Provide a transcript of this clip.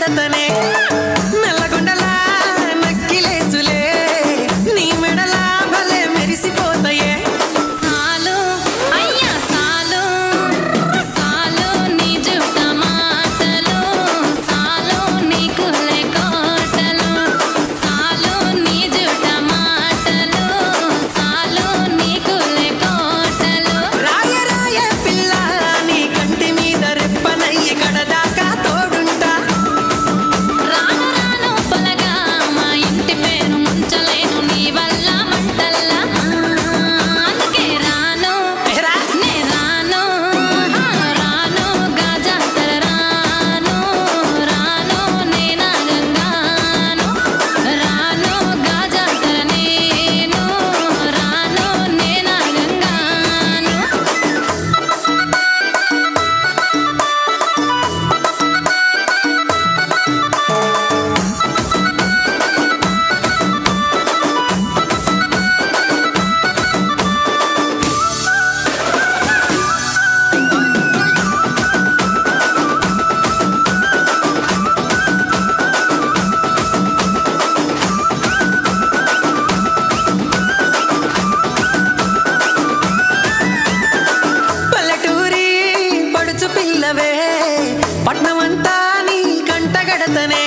కడతనే నల్లగొండలా నక్కిలేసులే నీ మెడలా భలే మెరిసిపోతాయే సాలు అయ్యా సాలు సాలు నీ జుట్ట మాటలు సాలు నీకులే కోటలు సాలు నీ జుట్ట మాటలు సాలు నీకులే కోటలు రాయ రాయ పిల్ల నీ కంటి మీద రెప్పనయ్యి కడదాకా తోడుంటా రాను రాను పొలగా మా ఇంటి పేరు ముంచలేను నీ వల్ల మంటల్లా అందుకే రాను ఏరా నే రాను రాను గాజాతర రాను రాను నేనా గంగాను రాను గాజాతర నేను రాను నేనా గంగాను పల్లెటూరి పడుచు పిల్లవే పట్నమంతా నీ కంటగడతనే